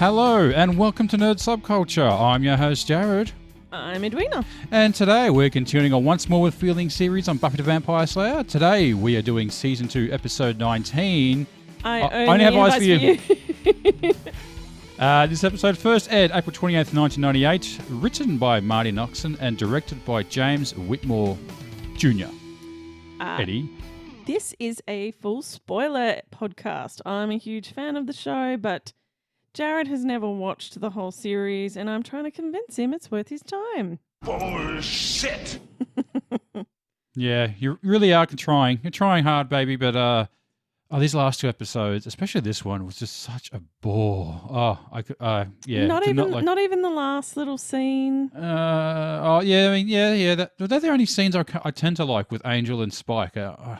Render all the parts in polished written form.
Hello and welcome to Nerd Subculture. I'm your host Jared. I'm Edwina. And today we're continuing on Once More with Feeling series on Buffy the Vampire Slayer. Today we are doing Season 2, Episode 19. I only have eyes for you. This episode first aired April 28th, 1998, written by Marty Noxon and directed by James Whitmore Jr. Eddie? This is a full spoiler podcast. I'm a huge fan of the show, but Jared has never watched the whole series, and I'm trying to convince him it's worth his time. Bullshit! Yeah, you really are trying. You're trying hard, baby, but these last two episodes, especially this one, was just such a bore. Not even the last little scene. They're the only scenes I tend to like with Angel and Spike. I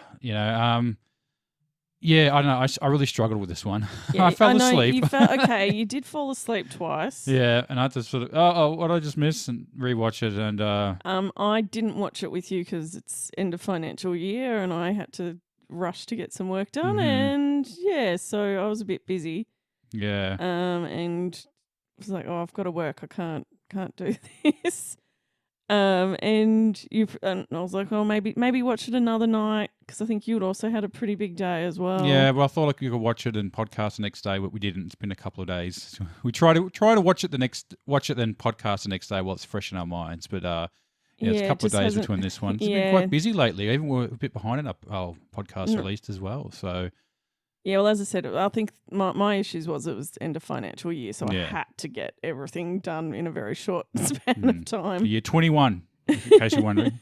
don't know. I really struggled with this one. Yeah, I fell asleep. You did fall asleep twice. Yeah, and I had to sort of, what did I just miss? And rewatch it. And I didn't watch it with you because it's end of financial year, and I had to rush to get some work done, and so I was a bit busy. Yeah. And I was like, I've got to work. I can't do this. And I was like, maybe watch it another night because I think you'd also had a pretty big day as well. Yeah, well, I thought you could watch it and podcast the next day, but we didn't. It's been a couple of days. We try to watch it then podcast the next day while it's fresh in our minds. But it's a couple of days between this one. It's been quite busy lately. Even we're a bit behind in our podcast released as well. So yeah, well, as I said, I think my issues was it was end of financial year, so I had to get everything done in a very short span of time. Year 21, in case you're wondering,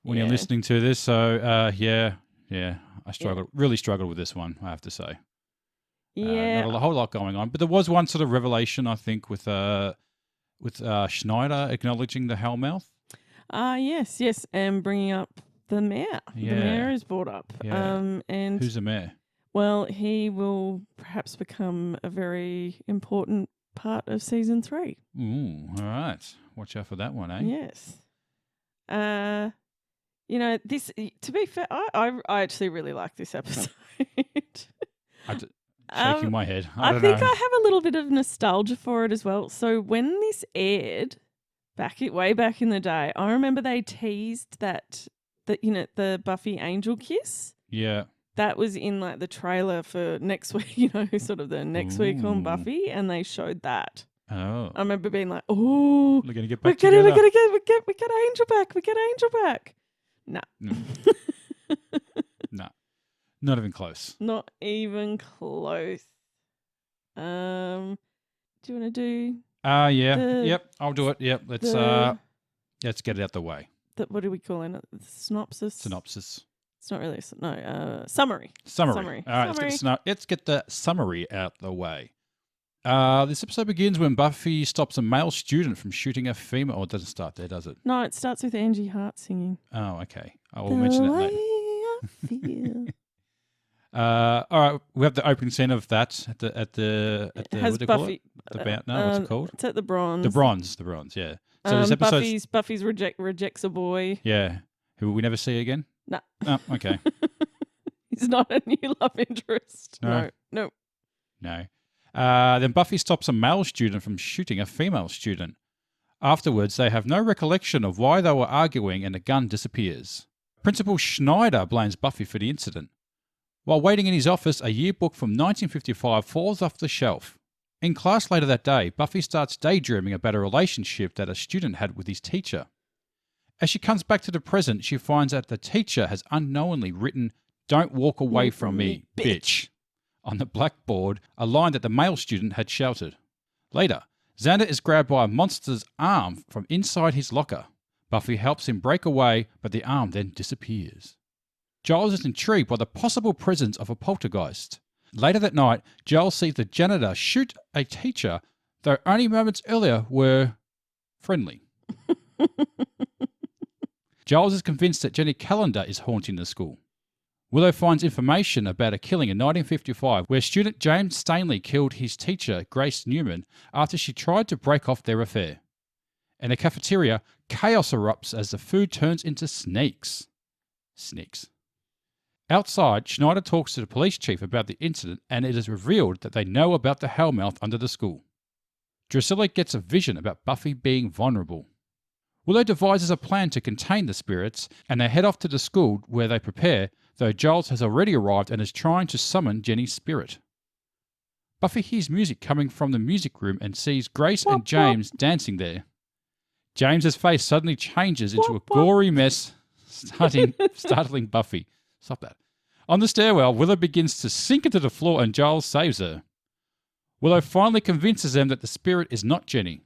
when you're listening to this. So I really struggled with this one, I have to say. Yeah, not a whole lot going on, but there was one sort of revelation, I think, with Schneider acknowledging the Hellmouth. Yes, and bringing up the mayor. Yeah. The mayor is brought up. Yeah. And who's the mayor? Well, he will perhaps become a very important part of season 3. Ooh, all right. Watch out for that one, eh? Yes. This. To be fair, I actually really like this episode. Shaking my head. I think I have a little bit of nostalgia for it as well. So when this aired way back in the day, I remember they teased the Buffy Angel kiss. Yeah. That was in like the trailer for next week, sort of the next week on Buffy, and they showed that. Oh. I remember being like, "Oh, we're gonna get back together. We get Angel back. We get Angel back." Nah. No. Not even close. Not even close. Do you want to do? Yep. I'll do it. Yep. Let's get it out the way. What do we call it? Synopsis. It's not really summary. Summary. All right, let's get the summary out the way. This episode begins when Buffy stops a male student from shooting a female. Oh, it doesn't start there, does it? No, it starts with Angie Hart singing. Oh, okay. I will mention that later. I feel. All right, we have the opening scene of that at the it has what do you Buffy. call it? What's it called? It's at the Bronze. The Bronze. Yeah. So this episode, Buffy's rejects a boy. Yeah, who we never see again. No. Oh, okay. He's not a new love interest. No. Then Buffy stops a male student from shooting a female student. Afterwards, they have no recollection of why they were arguing and the gun disappears. Principal Schneider blames Buffy for the incident. While waiting in his office, a yearbook from 1955 falls off the shelf. In class later that day, Buffy starts daydreaming about a relationship that a student had with his teacher. As she comes back to the present, she finds that the teacher has unknowingly written, "Don't walk away from me, bitch," on the blackboard, a line that the male student had shouted. Later, Xander is grabbed by a monster's arm from inside his locker. Buffy helps him break away, but the arm then disappears. Giles is intrigued by the possible presence of a poltergeist. Later that night, Giles sees the janitor shoot a teacher, though only moments earlier were friendly. Giles is convinced that Jenny Calendar is haunting the school. Willow finds information about a killing in 1955 where student James Stanley killed his teacher, Grace Newman, after she tried to break off their affair. In the cafeteria, chaos erupts as the food turns into snakes. Outside, Schneider talks to the police chief about the incident, and it is revealed that they know about the Hellmouth under the school. Drusilla gets a vision about Buffy being vulnerable. Willow devises a plan to contain the spirits, and they head off to the school where they prepare, though Giles has already arrived and is trying to summon Jenny's spirit. Buffy hears music coming from the music room and sees Grace and James dancing there. James's face suddenly changes into a gory mess, startling Buffy. Stop that. On the stairwell, Willow begins to sink into the floor and Giles saves her. Willow finally convinces them that the spirit is not Jenny.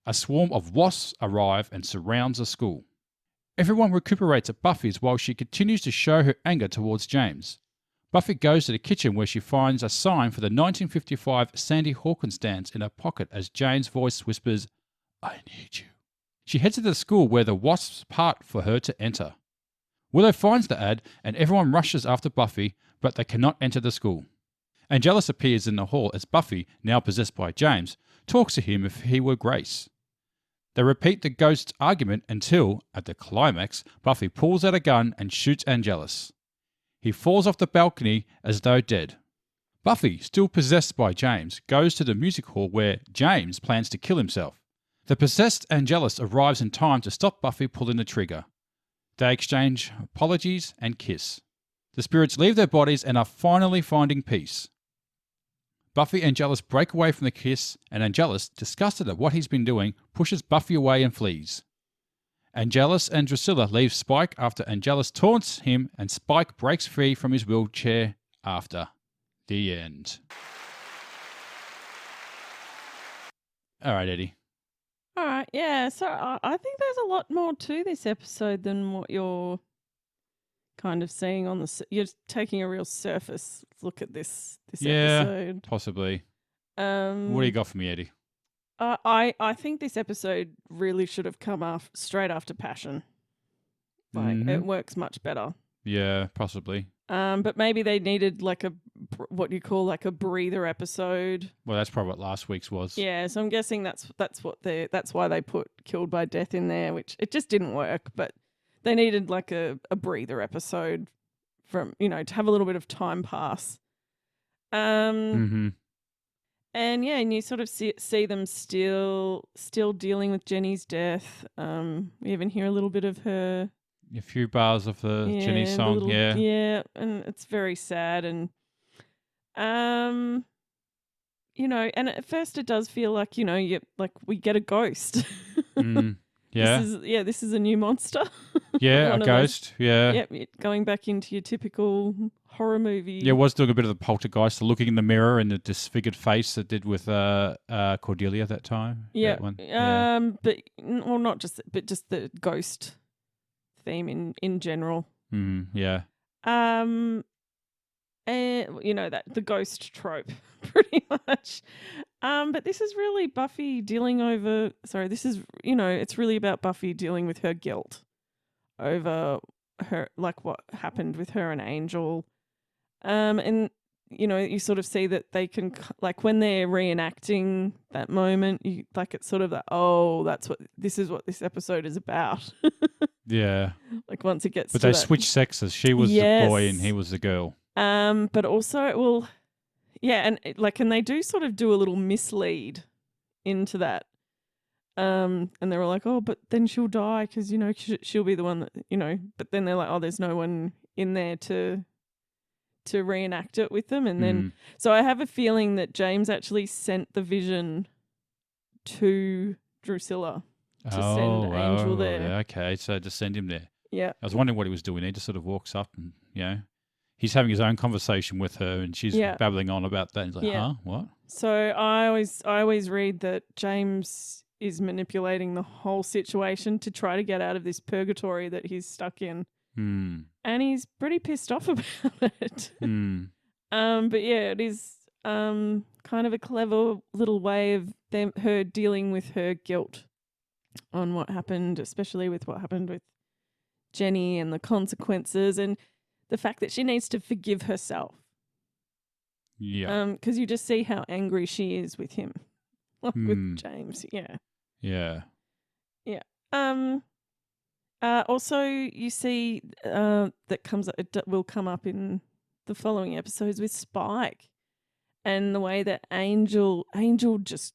A swarm of wasps arrive and surrounds the school. Everyone recuperates at Buffy's while she continues to show her anger towards James. Buffy goes to the kitchen where she finds a sign for the 1955 Sandy Hawkins dance in her pocket as Jane's voice whispers, "I need you." She heads to the school where the wasps part for her to enter. Willow finds the ad and everyone rushes after Buffy, but they cannot enter the school. Angelus appears in the hall as Buffy, now possessed by James, talks to him if he were Grace. They repeat the ghost's argument until, at the climax, Buffy pulls out a gun and shoots Angelus. He falls off the balcony as though dead. Buffy, still possessed by James, goes to the music hall where James plans to kill himself. The possessed Angelus arrives in time to stop Buffy pulling the trigger. They exchange apologies and kiss. The spirits leave their bodies and are finally finding peace. Buffy and Angelus break away from the kiss, and Angelus, disgusted at what he's been doing, pushes Buffy away and flees. Angelus and Drusilla leave Spike after Angelus taunts him and Spike breaks free from his wheelchair after. The end. All right, Eddie. All right, yeah. So I think there's a lot more to this episode than what you're kind of seeing on the. You're taking a real surface look at this episode. Possibly. What What do you got for me, Eddie? I think this episode really should have come straight after Passion. Like it works much better. Yeah, possibly. But maybe they needed like what you call like a breather episode. Well, that's probably what last week's was. Yeah, so I'm guessing that's why they put Killed by Death in there, which it just didn't work. But they needed like a breather episode from to have a little bit of time pass. And yeah, and you sort of see them still dealing with Jenny's death. We even hear a little bit of her. A few bars of the Jenny song, yeah, and it's very sad, and and at first it does feel like we get a ghost. Yeah, this is a new monster. Yeah, a ghost. Yep, going back into your typical horror movie. Yeah, was doing a bit of the poltergeist, looking in the mirror and the disfigured face that did with Cordelia that time. Yeah, that one. but not just, but just the ghost theme in general. Yeah. And that the ghost trope pretty much. But this is really Buffy dealing over. Sorry, this is it's really about Buffy dealing with her guilt over her, like what happened with her and Angel. And you sort of see that they can, like when they're reenacting that moment, it's sort of like, oh, this is what this episode is about. Yeah. Like once it gets But to they that. switched sexes. She was the boy and he was the girl. But also it will, yeah, and they do sort of do a little mislead into that. And they were like, oh, but then she'll die because, she'll be the one that, but then they're like, oh, there's no one in there to reenact it with them. And then, so I have a feeling that James actually sent the vision to Drusilla to send Angel there. Yeah, okay, so to send him there. Yeah. I was wondering what he was doing. He just sort of walks up and, he's having his own conversation with her and she's babbling on about that. And he's like, huh? What? So I always read that James is manipulating the whole situation to try to get out of this purgatory that he's stuck in. And he's pretty pissed off about it. But yeah, it is kind of a clever little way of her dealing with her guilt on what happened, especially with what happened with Jenny and the consequences and the fact that she needs to forgive herself. Yeah. Because you just see how angry she is with him, with James. Yeah. Yeah. Yeah. Also, you see that will come up in the following episodes with Spike, and the way that Angel just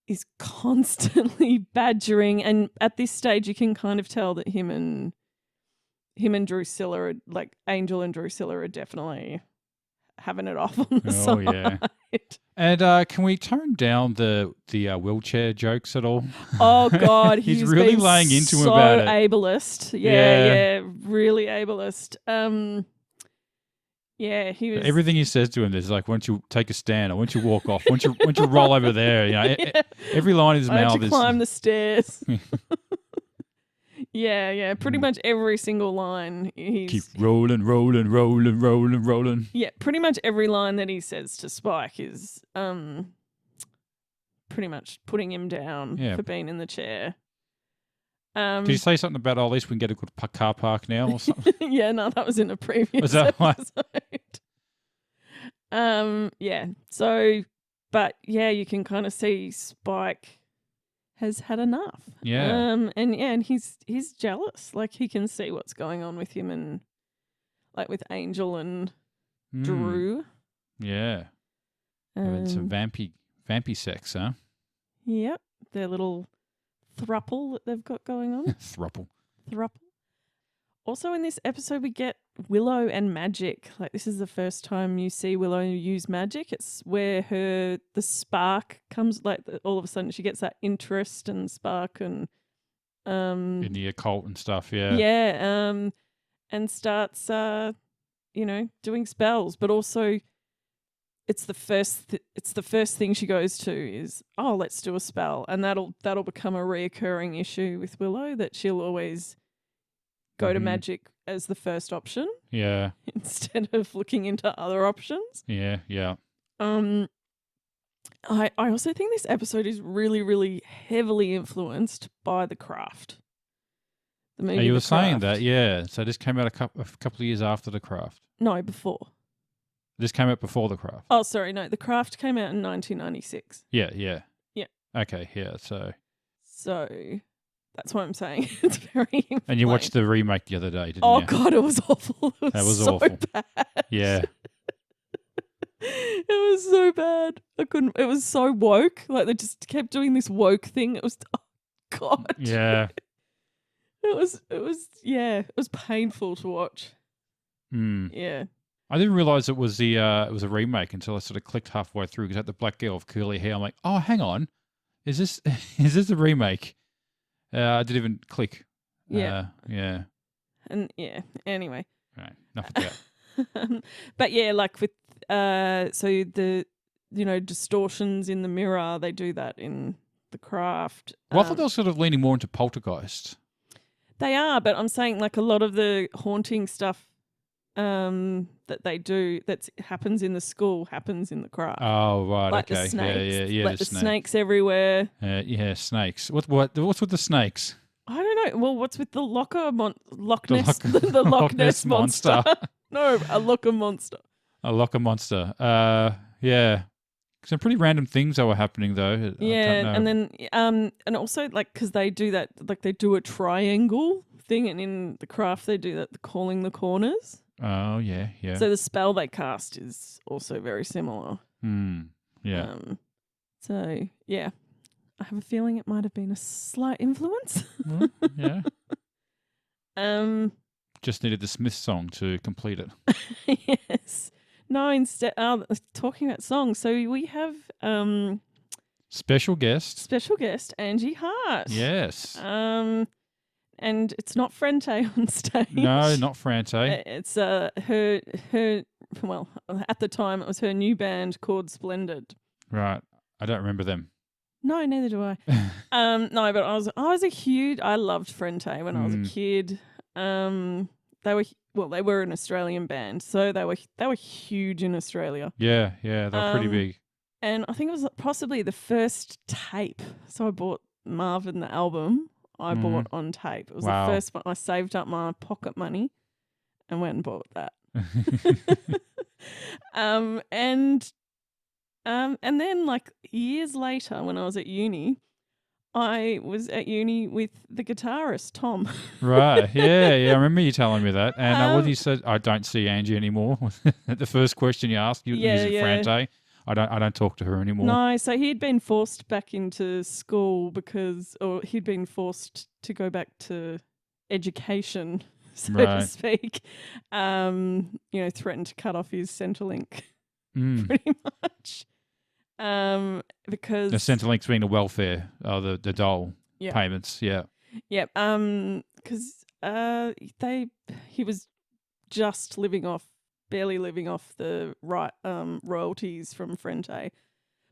is constantly badgering, and at this stage you can kind of tell that him and Drusilla are, like, Angel and Drusilla are definitely having it off on the Oh, side. yeah. And can we tone down the wheelchair jokes at all? Oh God, He's really been laying into him so about it. ableist. Yeah. Yeah, really ableist. Yeah, he was Everything he says to him is like, "Why don't you take a stand? Or why don't you walk off? Why don't you roll over there?" You know, Yeah. every line in his I had mouth to is climb the stairs. Yeah, pretty much every single line. keep He's rolling. yeah, pretty much every line that he says to Spike is pretty much putting him down Yeah. for being in the chair. Did you say something about, at least we can get a good car park now or something? Yeah, no, that was in a previous Was that why? episode. Yeah. So, but yeah, you can kind of see Spike has had enough. Yeah. And he's jealous. Like, he can see what's going on with him, and like with Angel and Drew. Yeah. Having some vampy sex, huh? Yep, their little thruple that they've got going on. Thruple. Also in this episode, we get Willow and magic. Like, this is the first time you see Willow use magic. It's where the spark comes, like, all of a sudden she gets that interest and spark and in the occult and stuff, yeah. Yeah, and starts doing spells, but also it's the first thing she goes to is, oh, let's do a spell, and that'll become a reoccurring issue with Willow, that she'll always go to magic as the first option. Yeah. Instead of looking into other options. Yeah. I also think this episode is really, really heavily influenced by The Craft. The movie. You were The saying Craft. that, yeah. So this came out a couple of years after The Craft. No, before. This came out before The Craft. Oh, sorry, no. The Craft came out in 1996. Yeah. Yeah. Okay, yeah. So that's what I'm saying. It's very influenced. And you watched the remake the other day, didn't Oh you? God, it was awful. It was so awful. bad. Yeah. It was so bad. I couldn't. It was so woke. Like, they just kept doing this woke thing. It was, oh God. Yeah. It was painful to watch. Yeah. I didn't realize it was it was a remake until I sort of clicked halfway through, because I had the black girl with curly hair. I'm like, oh, hang on, is this a remake? I didn't even click. Yeah. Yeah. And yeah. Anyway. Right. Enough of that. But yeah, like with so the distortions in the mirror, they do that in The Craft. Well, I thought they were sort of leaning more into Poltergeist. They are, but I'm saying, like, a lot of the haunting stuff that they do that happens in the school happens in The Craft. Oh, right. Like okay. the snakes, Yeah. like the snakes everywhere. Yeah, snakes. What's with the snakes? I don't know. Well, what's with the Loch Ness? The The Loch Ness monster. No, a Loch monster. A Locker monster. Yeah. Some pretty random things that were happening though. Yeah, and then and also, like, because they do that, like, they do a triangle thing, and in The Craft they do that, the calling the corners. Oh yeah. So the spell they cast is also very similar. Yeah. So yeah, I have a feeling it might have been a slight influence. Well, yeah. Just needed the Smith song to complete it. Yes. No, instead, talking about songs, so we have Special guest Angie Hart. Yes. And it's not Frente on stage. No, not Frante. It's her. Well, at the time it was her new band called Splendid. Right. I don't remember them. No, neither do I. No, but I loved Frente when I was a kid. They were an Australian band, so they were huge in Australia. Yeah, they were pretty big. And I think it was possibly the first tape. So I bought Marvin, the album. I bought on tape. It was the first one. I saved up my pocket money and went and bought that. And then, like, years later, when I was at uni, I was at uni with the guitarist, Tom. Right. Yeah. Yeah. I remember you telling me that. And what Um, you said, I don't see Angie anymore. The first question you asked, you Yeah, using yeah. Frante. I don't talk to her anymore. No, so he had been forced back into school or he'd been forced to go back to education, so to Right. speak. Threatened to cut off his Centrelink Mm. pretty much. Because The Centrelink's being the welfare, the dole Yeah. payments. Yeah. Yep. Because he was just barely living off the royalties from Frente,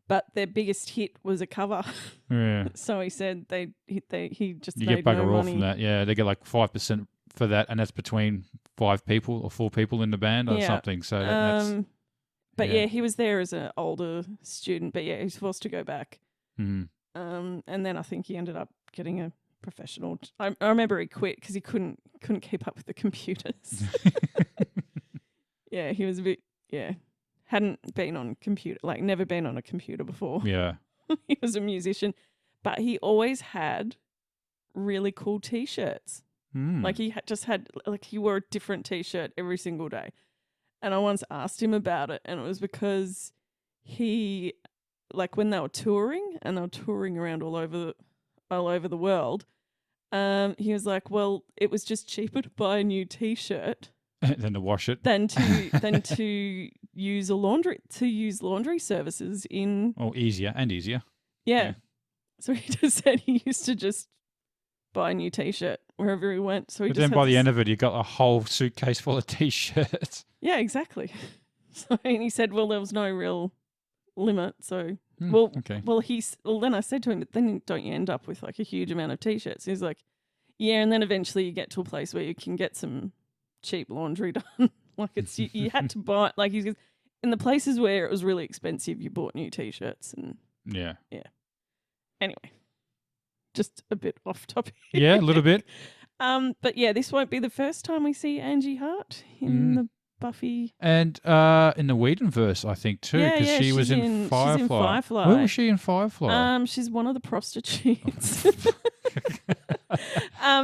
but their biggest hit was a cover. Yeah. So he said he just You made get bugger no all money. from that. Yeah. They get like 5% for that, and that's between 5 people or 4 people in the band or Yeah. something. So that's. But yeah. he was there as an older student. But he was forced to go back. Mm. And then I think he ended up getting a professional. I remember he quit because he couldn't keep up with the computers. Yeah, he was a bit. Yeah, hadn't been on computer, like never been on a computer before. Yeah. He was a musician, but he always had really cool T-shirts. Mm. Like he wore a different T-shirt every single day. And I once asked him about it, and it was because he, like when they were touring around all over the world, he was like, well, it was just cheaper to buy a new T-shirt Then to wash it. than to use laundry services in. Oh, easier and easier. Yeah. Yeah. So he just said he used to just buy a new T-shirt wherever he went. So he But just then had by the this- end of it, you got a whole suitcase full of T-shirts. Yeah, exactly. So and he said, well, there was no real limit. So Hmm, well, okay. then I said to him, but then don't you end up with like a huge amount of T-shirts? He's like, yeah, and then eventually you get to a place where you can get some cheap laundry done. Like it's you had to buy like he goes, in the places where it was really expensive, you bought new T-shirts and Yeah. anyway, just a bit off topic. Yeah, a little bit. But yeah, this won't be the first time we see Angie Hart in Mm. the Buffy. And in the Whedonverse, I think too, Yeah, because yeah, she was she's in in Firefly. Firefly. Where was she in Firefly? She's one of the prostitutes.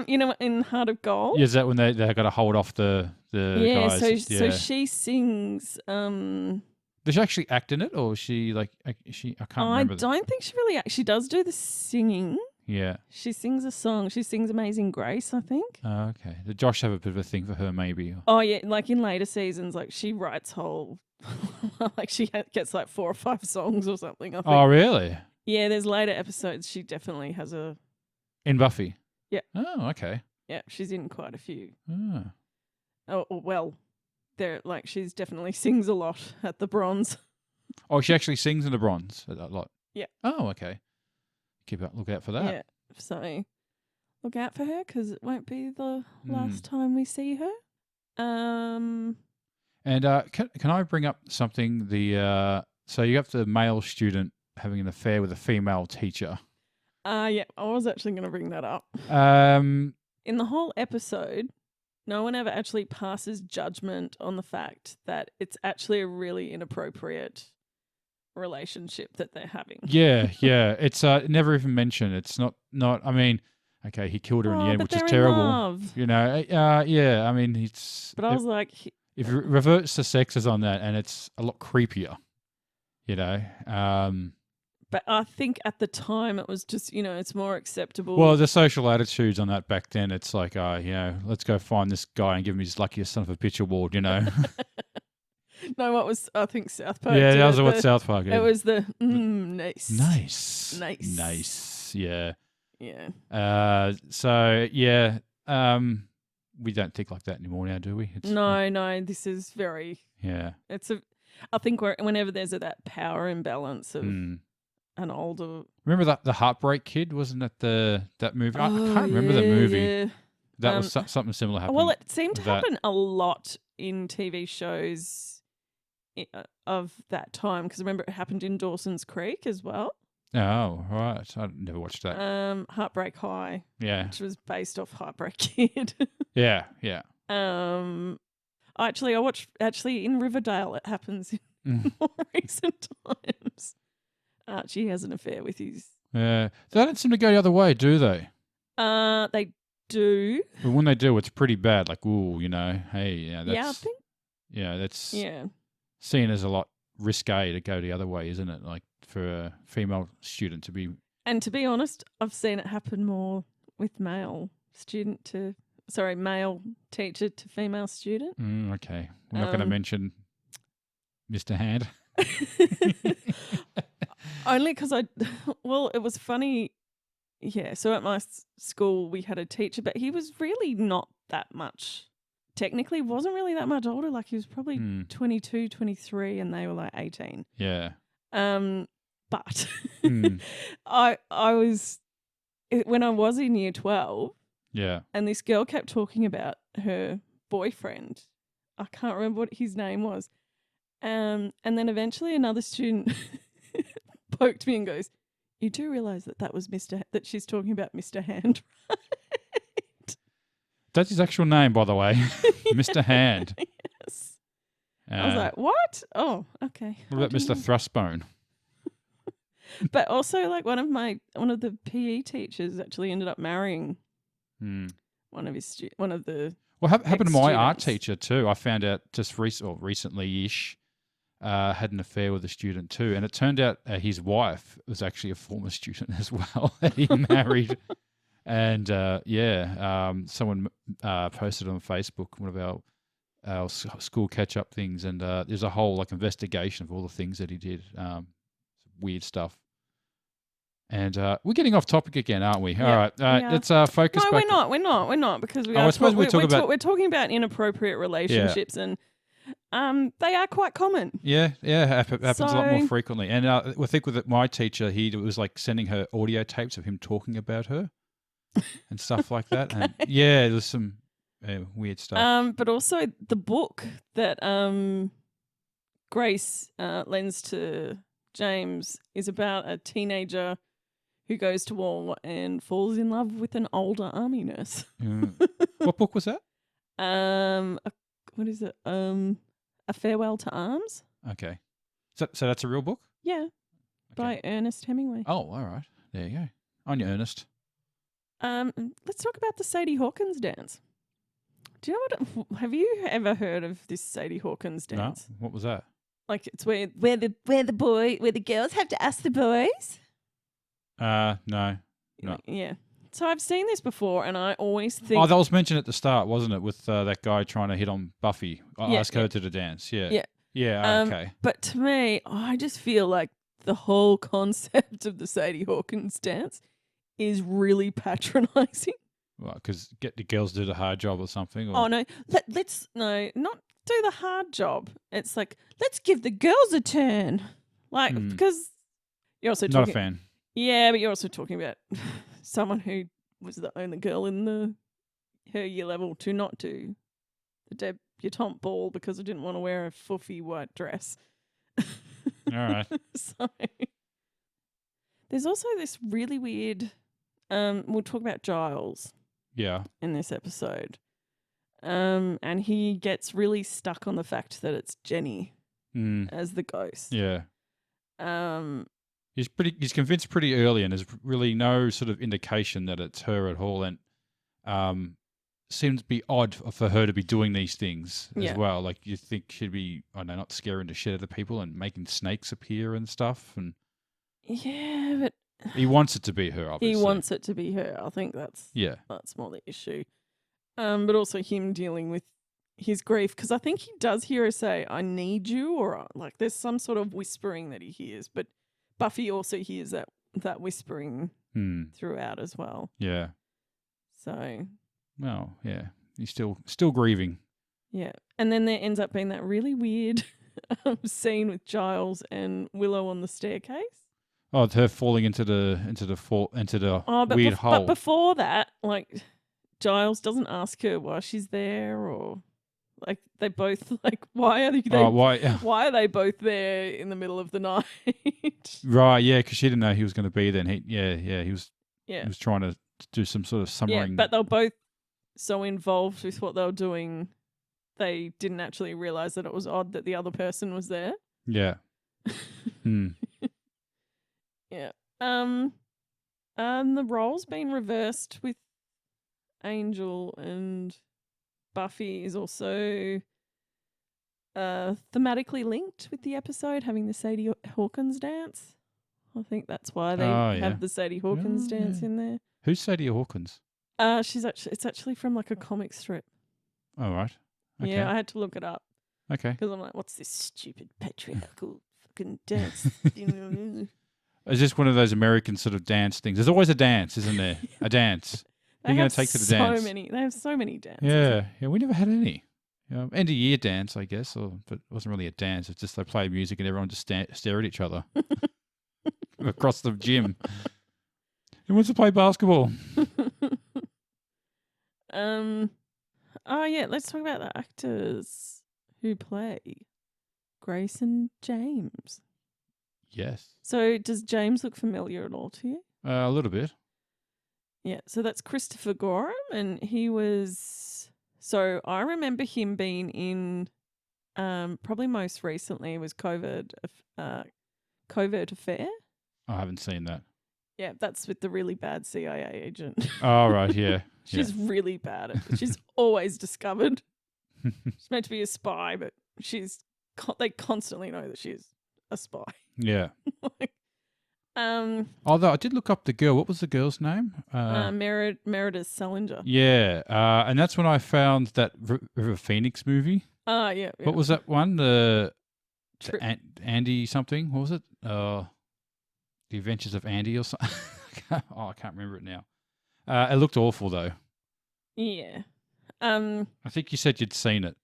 In Heart of Gold. Yeah, is that when they got to hold off the Yeah, guys? so she sings. Does she actually act in it, or is she like I can't I remember. don't think she really. She does do the singing. Yeah. She sings a song. She sings Amazing Grace, I think. Oh, okay. Did Josh have a bit of a thing for her, maybe? Oh yeah, like in later seasons, like she writes whole, like she gets like 4 or 5 songs or something. I think. Oh, really? Yeah, there's later episodes. She definitely has In Buffy? Yeah. Oh, okay. Yeah, she's in quite a few. Oh. Well, she's definitely sings a lot at the Bronze. Oh, she actually sings in the Bronze a lot. Yeah. Oh, okay. Look out for that. Yeah, so look out for her because it won't be the Hmm. last time we see her. And can I bring up something? So you have the male student having an affair with a female teacher. Yeah, I was actually going to bring that up. Um, In the whole episode, no one ever actually passes judgment on the fact that it's actually a really inappropriate relationship that they're having. yeah. It's never even mentioned. It's not. I mean, okay, he killed her in the end, but which is they're in terrible. love. You know. Yeah. I mean, it's. But I was like, if it reverts to sexes on that, and it's a lot creepier. You know. But I think at the time it was just, it's more acceptable. Well, the social attitudes on that back then, it's like, let's go find this guy and give him his luckiest son of a bitch award, you know. No, what was, I think South Park. Yeah, did that was it, what South Park did. It was the nice. Nice. Yeah. Yeah. So yeah, we don't think like that anymore now, do we? No, this is very. Yeah. I think whenever there's that power imbalance of Mm. an older. Remember the Heartbreak Kid? Wasn't that that movie? I can't remember the movie. Yeah. That was something similar happened. Well, it seemed to with that. happen a lot in TV shows of that time because remember it happened in Dawson's Creek as well. Oh, right. I never watched that. Heartbreak High, Yeah. which was based off Heartbreak Kid. Yeah. I watched in Riverdale. It happens in Mm. more recent times. Archie has an affair with his Yeah. They don't seem to go the other way, do they? They do. But when they do, it's pretty bad. Like, ooh, hey, Yeah, I that's think. that's Yeah. seen as a lot risque to go the other way, isn't it? Like for a female student to be. And to be honest, I've seen it happen more with male teacher to female student. Okay, we're not going to mention Mr. Hand. Only because it was funny. Yeah, so at my school we had a teacher, but he was really not that much. Technically, wasn't really that much older. Like he was probably 22, 23, and they were like 18. Yeah. But I was when I was in year 12. Yeah. And this girl kept talking about her boyfriend. I can't remember what his name was. And then eventually another student poked me and goes, "You do realise that was that she's talking about Mr. Hand, right?" That's his actual name, by the way. Mr. Hand. Yes. I was like, what? Oh, okay. What about Mr. Thrustbone? But also, like, one of the PE teachers actually ended up marrying one of the. Well, happened to my art ex-students. teacher too. I found out just recently-ish, had an affair with a student too, and it turned out his wife was actually a former student as well that he married. And someone posted on Facebook one of our school catch-up things, and there's a whole investigation of all the things that he did. Weird stuff. And we're getting off topic again, aren't we? All right, let's focus. No, back we're not because I suppose we're talking about inappropriate relationships, and they are quite common. Yeah, happens a lot more frequently. And I think with my teacher, he was like sending her audio tapes of him talking about her and stuff like that. And yeah, there's some weird stuff. But also the book that Grace lends to James is about a teenager who goes to war and falls in love with an older army nurse. What book was that? What is it? A Farewell to Arms. Okay, so that's a real book. Yeah, by Ernest Hemingway. Oh, all right. There you go. On your Ernest. Let's talk about the Sadie Hawkins dance. Do you know have you ever heard of this Sadie Hawkins dance? No. What was that? Like it's where the girls have to ask the boys. No. Yeah. So I've seen this before, and I always think. Oh, that was mentioned at the start, wasn't it? With that guy trying to hit on Buffy. Ask her to the dance. Yeah. Yeah. Okay. But to me, I just feel like the whole concept of the Sadie Hawkins dance is really patronising. Well, because get the girls to do the hard job or something. Or... Oh no, let's not do the hard job. It's like let's give the girls a turn, because you're also not a fan. Yeah, but you're also talking about someone who was the only girl in her year level to not do the debutante ball because I didn't want to wear a foofy white dress. All right. So there's also this really weird. We'll talk about Giles. Yeah. In this episode. And he gets really stuck on the fact that it's Jenny as the ghost. Yeah. He's convinced pretty early, and there's really no sort of indication that it's her at all, and seems to be odd for her to be doing these things as well. Like you think she'd be, I don't know, not scaring the shit out of people and making snakes appear and stuff. And yeah, but he wants it to be her. Obviously, he wants it to be her. I think that's more the issue. But also him dealing with his grief, because I think he does hear her say, "I need you," or like there's some sort of whispering that he hears. But Buffy also hears that whispering throughout as well. Yeah. So. Well, yeah, he's still grieving. Yeah, and then there ends up being that really weird scene with Giles and Willow on the staircase. Oh, it's her falling into the weird hole. But before that, like Giles doesn't ask her why she's there, or like they both like why are they both there in the middle of the night? Right, yeah, because she didn't know he was going to be there. And he was trying to do some sort of submarine. Yeah, but they're both so involved with what they were doing, they didn't actually realize that it was odd that the other person was there. Yeah. Yeah. The role's been reversed with Angel, and Buffy is also thematically linked with the episode, having the Sadie Hawkins dance. I think that's why they Oh, yeah. have the Sadie Hawkins Oh, dance yeah. in there. Who's Sadie Hawkins? It's actually from like a comic strip. Oh, right. Okay. Yeah, I had to look it up Okay. because I'm like, what's this stupid patriarchal fucking dance? Is this one of those American sort of dance things? There's always a dance, isn't there? A dance. Who are you going to take to the dance? They have so many dances. Yeah, we never had any. End of year dance, I guess, but it wasn't really a dance. It's just they play music and everyone just stare at each other across the gym. Who wants to play basketball? Oh yeah, let's talk about the actors who play Grace and James. Yes, So does James look familiar at all to you? a little bit. Yeah, so that's Christopher Gorham, and he was. So I remember him being in, probably most recently was Covert Affair. I haven't seen that. Yeah, that's with the really bad CIA agent. Oh, right, yeah. She's really bad at it. She's always discovered. She's meant to be a spy, but they constantly know that she's a spy. Yeah. Um, Although I did look up the girl. What was the girl's name? Meredith Salinger. Yeah, and that's when I found that River Phoenix movie. Yeah. What was that one? The Tri- Andy something. What was it? The Adventures of Andy or something. I can't remember it now. It looked awful though. Yeah. I think you said you'd seen it.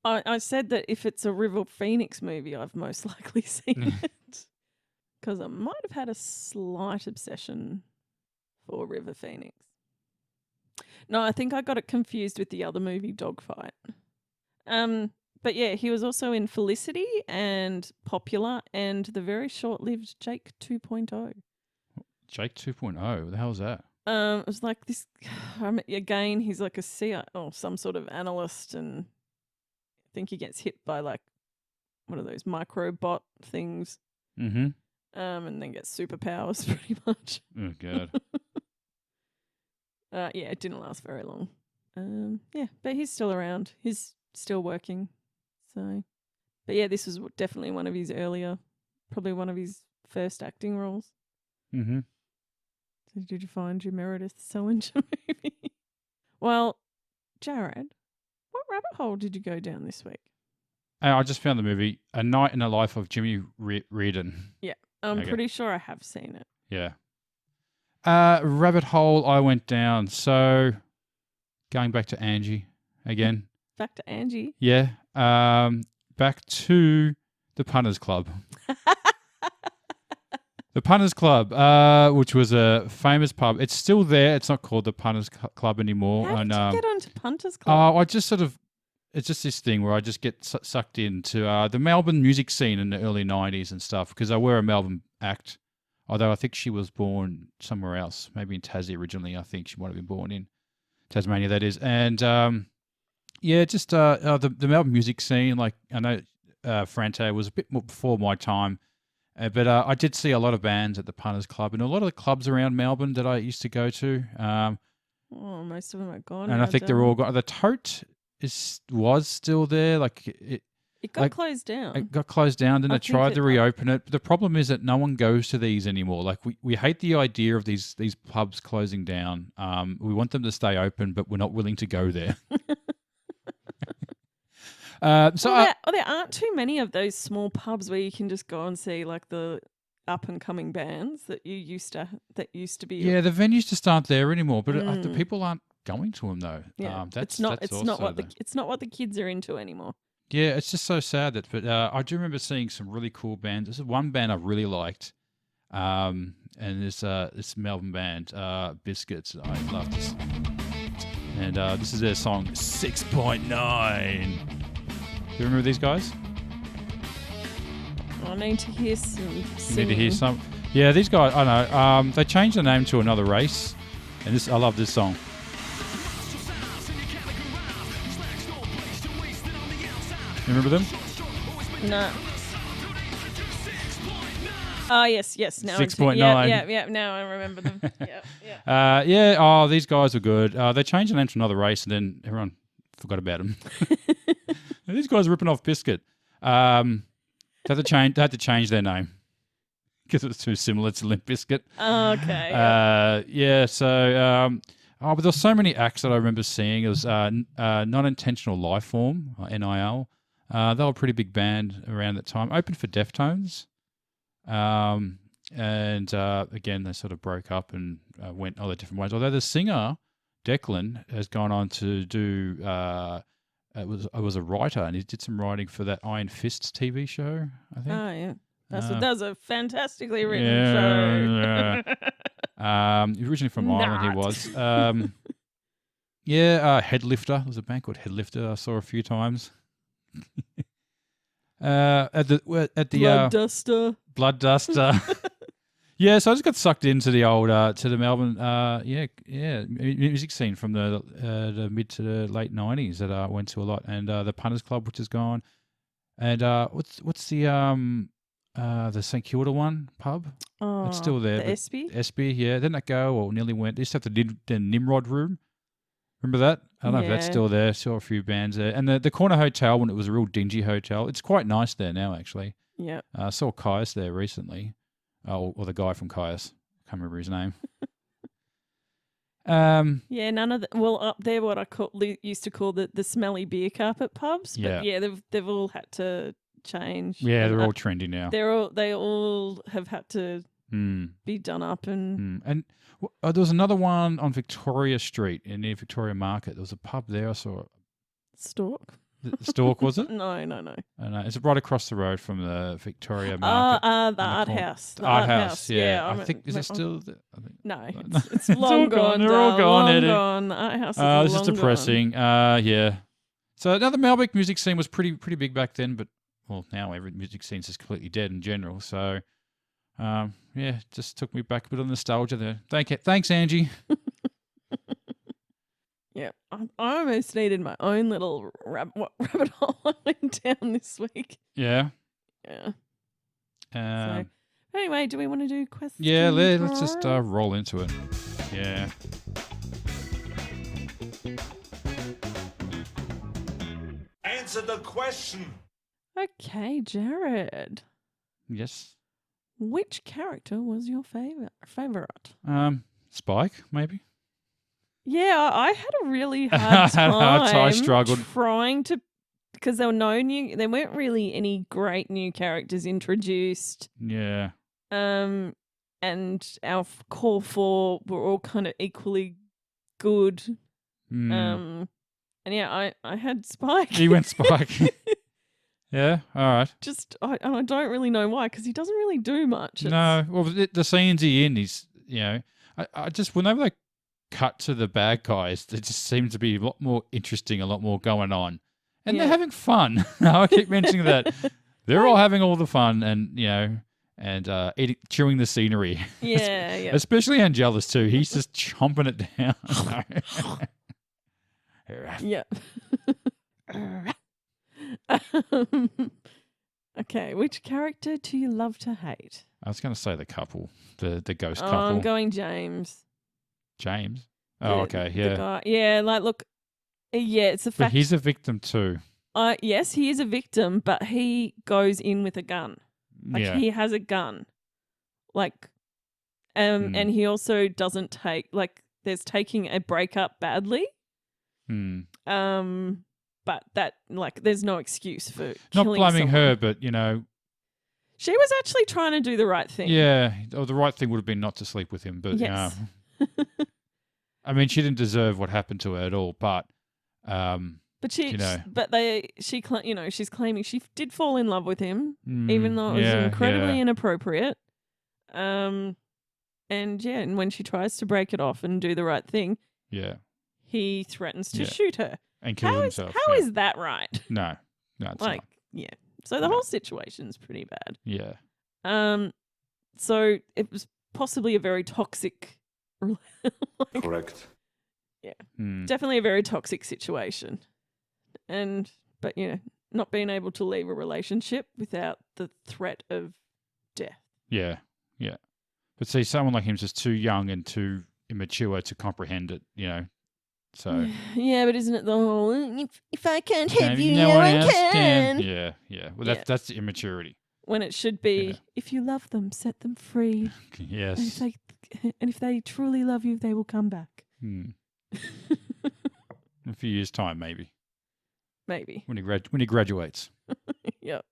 I said that if it's a River Phoenix movie, I've most likely seen it. Because I might have had a slight obsession for River Phoenix. No, I think I got it confused with the other movie, Dogfight. But yeah, he was also in Felicity and Popular and the very short-lived Jake 2.0. Jake 2.0. What the hell is that? It was like this. Again, he's like a CIA or some sort of analyst, and I think he gets hit by like one of those microbot things. Mm-hmm. And then gets superpowers pretty much. Oh God. Yeah, it didn't last very long. Yeah, but he's still around. He's still working. So, but yeah, this was definitely one of his earlier, probably one of his first acting roles. Mm-hmm. So did you find your Meredith Salinger movie? Well, Jared, what rabbit hole did you go down this week? I just found the movie A Night in the Life of Jimmy Reardon. I'm Okay. pretty sure I have seen it. Yeah. Rabbit hole I went down. So going back to Angie again. Back to Angie. Yeah. Back to the Punters Club. The Punters Club, which was a famous pub. It's still there. It's not called the Punters Club anymore. How did And you get onto Punters Club? I just sort of, it's just this thing where I just get sucked into the Melbourne music scene in the early 90s and stuff, because I were a Melbourne act, although I think she was born somewhere else, maybe in Tassie originally. I think she might have been born in Tasmania, that is. And yeah, just the Melbourne music scene, like I know Frante was a bit more before my time, but I did see a lot of bands at the Punters Club and a lot of the clubs around Melbourne that I used to go to. Most of them are gone. And now, I think they're Dylan. all gone. The Tote was still there. Like It got like- closed down. it got closed down. Then I they think tried it- to reopen it. But the problem is that no one goes to these anymore. Like we hate the idea of these pubs closing down. We want them to stay open, but we're not willing to go there. There aren't too many of those small pubs where you can just go and see like the up and coming bands that used to be. Yeah, the venues just aren't there anymore. But the Mm. people aren't going to them though. Yeah, That's it's not also what the kids are into anymore. Yeah, it's just so sad that. But I do remember seeing some really cool bands. This is one band I really liked, and this Melbourne band, Biscuits. I love this, and this is their song 6.9. Do you remember these guys? I need to hear some You singing. need to hear some. Yeah, these guys. I know. They changed the name to Another Race, and I love this song. You remember them? No. Oh, yes. Now 6.9. Yeah. Now I remember them. Yeah. Yeah. Oh, these guys were good. They changed the name to another race, and then everyone forgot about them. These guys are ripping off Biscuit. They had to change their name because it was too similar to Limp Bizkit. Okay. Yeah. So, but there were so many acts that I remember seeing. It was Non-Intentional Life Form, NIL. They were a pretty big band around that time. Opened for Deftones. And again, they sort of broke up and went other different ways. Although the singer, Declan, has gone on to do. Was a writer, and he did some writing for that Iron Fists TV show, I think. Oh, yeah. That's a fantastically written show. Originally from Ireland, he was. Headlifter. There was a band called Headlifter I saw a few times. At the Blood Duster. Yeah, so I just got sucked into the old to the Melbourne music scene from the mid to the late 90s that I went to a lot, and the Punters Club, which is gone, and what's the St Kilda one pub? Oh, it's still there. The Espy? Espy, yeah. Didn't that go or nearly went? They used to have the Nimrod room. Remember that? I don't know if that's still there. Saw a few bands there. And the Corner Hotel, when it was a real dingy hotel, it's quite nice there now, actually. Yeah. I saw Caius there recently. Or the guy from Caius. Can't remember his name. Yeah, none of the... Well, up there, what I used to call the smelly beer carpet pubs. Yeah. But yeah, they've all had to change. Yeah, and they're all trendy now. They all have had to be done up and... And there was another one on Victoria Street near Victoria Market. There was a pub there. I saw Stork? The Stork, was it? No. It's right across the road from the Victoria Market. The Art House. The Art House, yeah. I think, is it still there? No, it's long gone. They're all gone, long Eddie. gone. The Art House is long this is depressing. Gone. Yeah. So now the Melbourne music scene was pretty big back then, but well, now every music scene is completely dead in general. So, just took me back a bit of nostalgia there. Thanks, Angie. Yeah, I almost needed my own little rabbit hole I went down this week. Yeah. Yeah. So, anyway, do we want to do questions? Yeah, let's just roll into it. Yeah. Answer the question. Okay, Jared. Yes. Which character was your favorite? Spike, maybe. Yeah, I had a really hard time. I struggled trying to, because there weren't really any great new characters introduced. Yeah. And our core four were all kind of equally good. And yeah, I had Spike. You went Spike. Yeah, all right. Just I don't really know why, because he doesn't really do much. No, well, the scenes he in, he's I just whenever they cut to the bad guys, there just seems to be a lot more interesting, a lot more going on, and they're having fun. I keep mentioning that they're all having all the fun, and chewing the scenery. Yeah, yeah. Especially Angelus too. He's just chomping it down. Yeah. Okay, which character do you love to hate? I was going to say the couple, the ghost Oh, couple. I'm going James. James? Oh, okay, yeah. Look, it's a fact. But he's a victim too. Yes, he is a victim, but he goes in with a gun. He has a gun. And he also doesn't there's taking a breakup badly. But that, there's no excuse for not killing blaming someone. her, but She was actually trying to do the right thing. Yeah, the right thing would have been not to sleep with him, but yes. I mean, she didn't deserve what happened to her at all, but she's claiming she did fall in love with him, even though it was incredibly inappropriate. And when she tries to break it off and do the right thing, he threatens to shoot her and kill himself. How is that right? No, it's not. Yeah. So the whole situation's pretty bad. Yeah. So it was possibly a very toxic. Correct. Yeah. Definitely a very toxic situation. But not being able to leave a relationship without the threat of death. Yeah, yeah. But see, someone like him's just too young and too immature to comprehend it, So Yeah, but isn't it the whole if I can't have you, no no one one else can? Yeah, yeah. Well, Yeah. that's the immaturity. When it should be, Yeah. if you love them, set them free. Yes. And if they truly love you, they will come back. In a few years' time, maybe Maybe. when he graduates. Yep.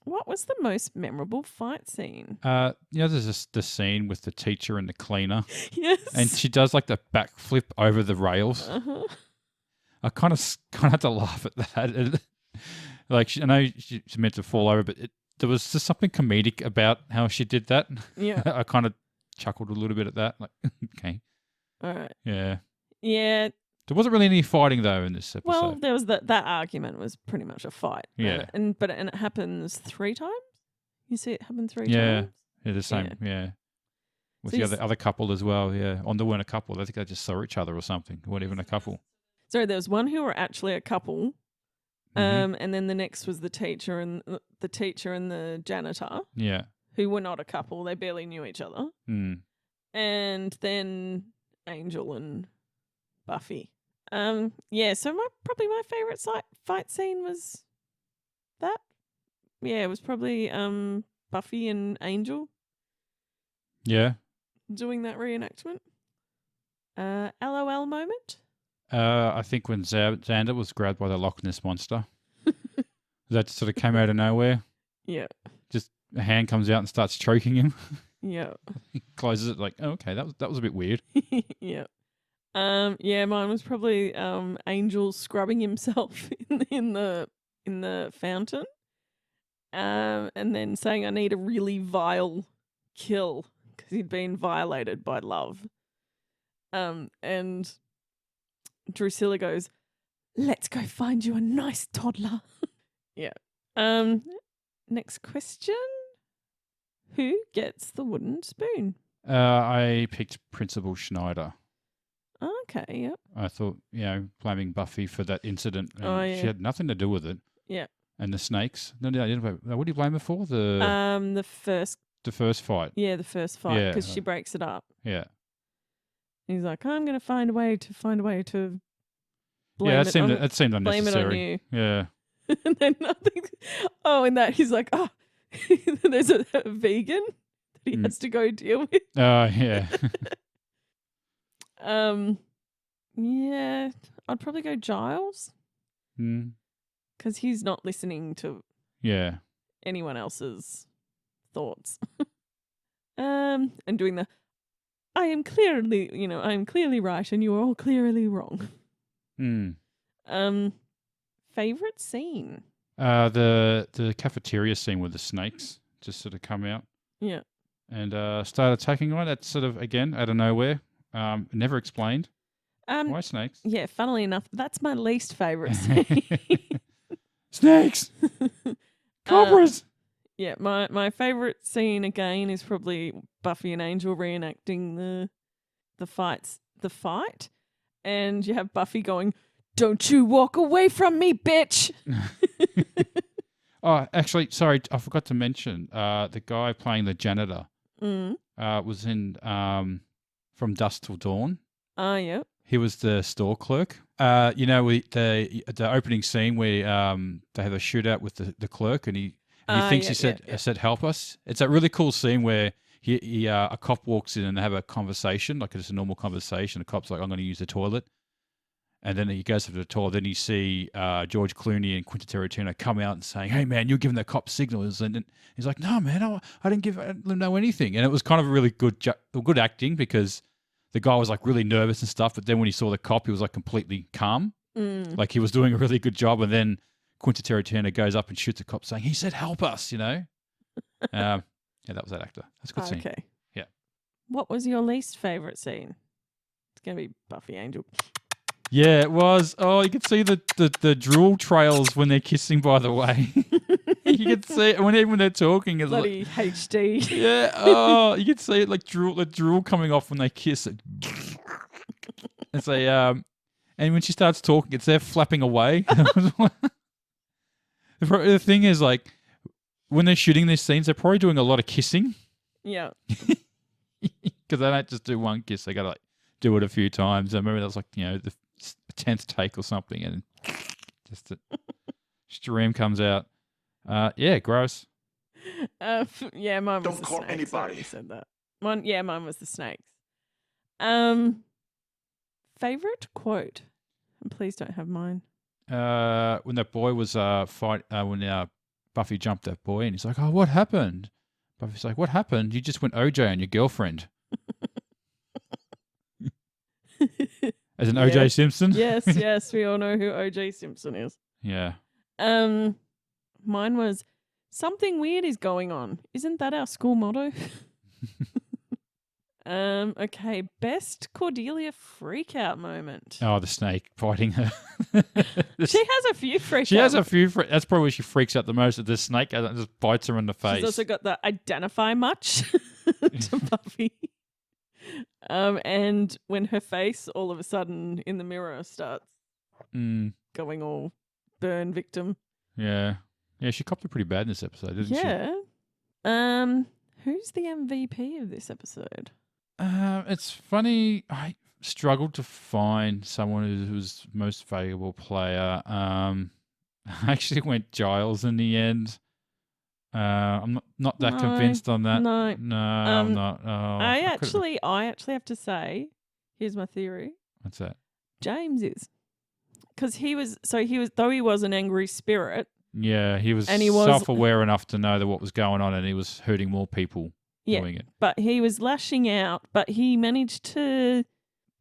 What was the most memorable fight scene? There's the scene with the teacher and the cleaner, Yes. and she does like the backflip over the rails. Uh-huh. I kind of had to laugh at that. I know she's meant to fall over, but there was just something comedic about how she did that. Yeah. I kind of chuckled a little bit at that. Like, okay, All right. yeah. Yeah. There wasn't really any fighting though in this episode. Well, there was that argument was pretty much a fight. Yeah. And it happens 3 times. You see it happen 3 Yeah. times. Yeah, the same. Yeah. With So the other couple as well. Yeah. They weren't a couple. I think they just saw each other or something. They weren't even a couple. Sorry, there was one who were actually a couple. Mhm. And then the next was the teacher and the janitor, Yeah. who were not a couple. They barely knew each other. Mm. And then Angel and Buffy. Yeah, so probably my favorite fight scene was that. Yeah, it was probably Buffy and Angel Yeah. doing that reenactment. LOL moment. I think when Xander was grabbed by the Loch Ness monster, that sort of came out of nowhere. Yeah. Just a hand comes out and starts choking him. Yeah. He closes it like, oh, okay, that was a bit weird. Yeah. Yeah, mine was probably Angel scrubbing himself in the fountain. And then saying I need a really vile kill because he'd been violated by love. And Drusilla goes, "Let's go find you a nice toddler." Yeah. Next question. Who gets the wooden spoon? I picked Principal Schneider. Okay, yep. I thought, blaming Buffy for that incident. And Oh, yeah. She had nothing to do with it. Yeah. And the snakes. No, I didn't. What do you blame her for? The first fight. Yeah, the first fight Yeah. because she breaks it up. Yeah. He's like, I'm going to find a way to blame Yeah, it it seemed blame it on unnecessary. you. Yeah. And then nothing. Oh, in that he's like, there's a vegan that he has to go deal with. Yeah. Yeah, I'd probably go Giles Mm. because he's not listening to Yeah. anyone else's thoughts. And doing I am clearly right and you are all clearly wrong. Mm. Favorite scene? The cafeteria scene with the snakes just sort of come out Yeah. and start attacking on. That's sort of again out of nowhere. Never explained. Why snakes? Yeah, funnily enough, that's my least favorite scene. Snakes, cobras. Yeah, my favorite scene again is probably Buffy and Angel reenacting the fight, and you have Buffy going, "Don't you walk away from me, bitch!" Oh, actually, sorry, I forgot to mention the guy playing the janitor was in From Dusk Till Dawn. Yeah. He was the store clerk. The opening scene where they have a shootout with the clerk, and he thinks he said help us. It's a really cool scene where a cop walks in and they have a conversation, like it's a normal conversation. The cop's like, "I'm going to use the toilet," and then he goes to the toilet. Then you see George Clooney and Quentin Tarantino come out and saying, "Hey man, you're giving the cop signals," and then he's like, "No man, I didn't know anything." And it was kind of a really good acting because the guy was like really nervous and stuff, but then when he saw the cop, he was like completely calm. Like he was doing a really good job. And then Quentin Tarantino goes up and shoots a cop saying, "He said, help us," Yeah, that was that actor. That's a good scene. Okay. Yeah. What was your least favorite scene? It's going to be Buffy Angel. Yeah, it was. Oh, you could see the drool trails when they're kissing, by the way. You could see it when they're talking. It's Bloody HD. Yeah. Oh, you could see it like the drool coming off when they kiss. It's and when she starts talking, it's there flapping away. The thing is, like, when they're shooting these scenes, they're probably doing a lot of kissing Yeah. because they don't just do one kiss. They got to like do it a few times. I remember that was like, the 10th take or something, and just the stream comes out. Yeah, gross. Yeah, mine was Don't the call snakes. I anybody. already said that. Mine was the snakes. Favorite quote? And please don't have mine. When that boy was when Buffy jumped that boy, and he's like, "Oh, what happened?" Buffy's like, "What happened? You just went OJ on your girlfriend." As an OJ Simpson? Yes, we all know who OJ Simpson is. Yeah. Mine was, something weird is going on. Isn't that our school motto? Okay, best Cordelia freakout moment. Oh, the snake fighting her. She has a few freakouts. She has a few. That's probably where she freaks out the most. At the snake just bites her in the face. She's also got the identify much to Buffy. And when her face all of a sudden in the mirror starts going all burn victim. Yeah. Yeah, she copped it pretty bad in this episode, didn't she? Yeah. Who's the MVP of this episode? It's funny. I struggled to find someone who's most valuable player. I actually went Giles in the end. I'm not that convinced on that. No, I'm not. Oh, I actually have to say, here's my theory. What's that? James is, because he was an angry spirit. Yeah, he was And he was- self-aware enough to know that what was going on, and he was hurting more people doing it. But he was lashing out, but he managed to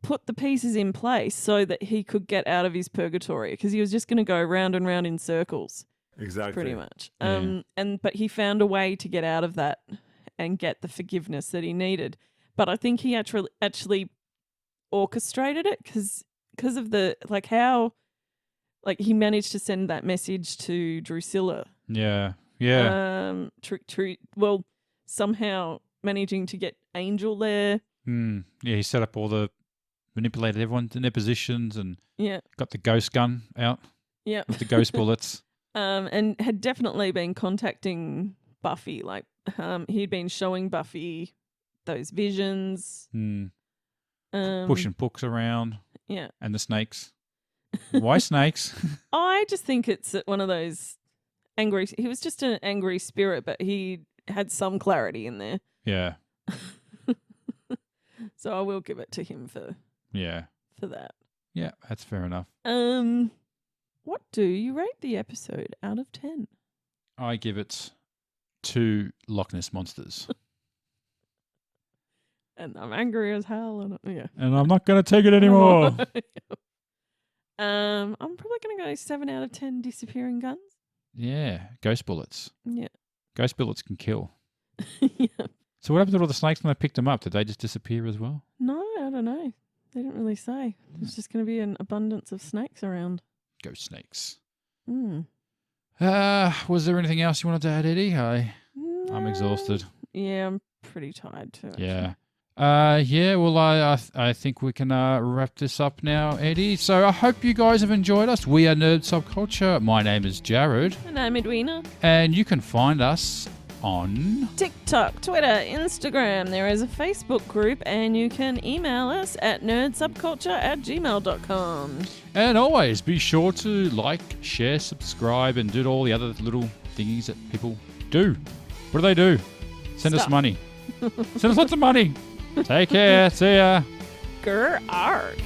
put the pieces in place so that he could get out of his purgatory, because he was just going to go round and round in circles, Exactly. pretty much. Yeah. But he found a way to get out of that and get the forgiveness that he needed. But I think he actually orchestrated it because of the how he managed to send that message to Drusilla. Yeah. Somehow managing to get Angel there. Yeah, he set up manipulated everyone in their positions and Yeah. got the ghost gun out Yeah. with the ghost bullets. And had definitely been contacting Buffy. He'd been showing Buffy those visions. Pushing books around. Yeah. And the snakes. Why snakes? I just think it's one of those angry. He was just an angry spirit, but he had some clarity in there. Yeah. So I will give it to him for that. Yeah, that's fair enough. What do you rate the episode out of 10? I give it 2 Loch Ness monsters. And I'm angry as hell. And I'm not going to take it anymore. I'm probably going to go 7 out of 10 disappearing guns. Yeah, ghost bullets. Yeah. Ghost bullets can kill. Yeah. So what happened to all the snakes when they picked them up? Did they just disappear as well? No, I don't know. They didn't really say. There's just going to be an abundance of snakes around. Ghost snakes. Mm. Was there anything else you wanted to add, Eddie? I'm exhausted. Yeah, I'm pretty tired too. Actually. Yeah. Well, I think we can wrap this up now, Eddie. So I hope you guys have enjoyed us. We are Nerd Subculture. My name is Jared. And I'm Edwina. And you can find us on TikTok, Twitter, Instagram. There is a Facebook group, and you can email us at nerdsubculture@gmail.com. And always be sure to like, share, subscribe, and do all the other little thingies that people do. What do they do? Send us money. Send us lots of money. Take care. See ya. Grr, arg.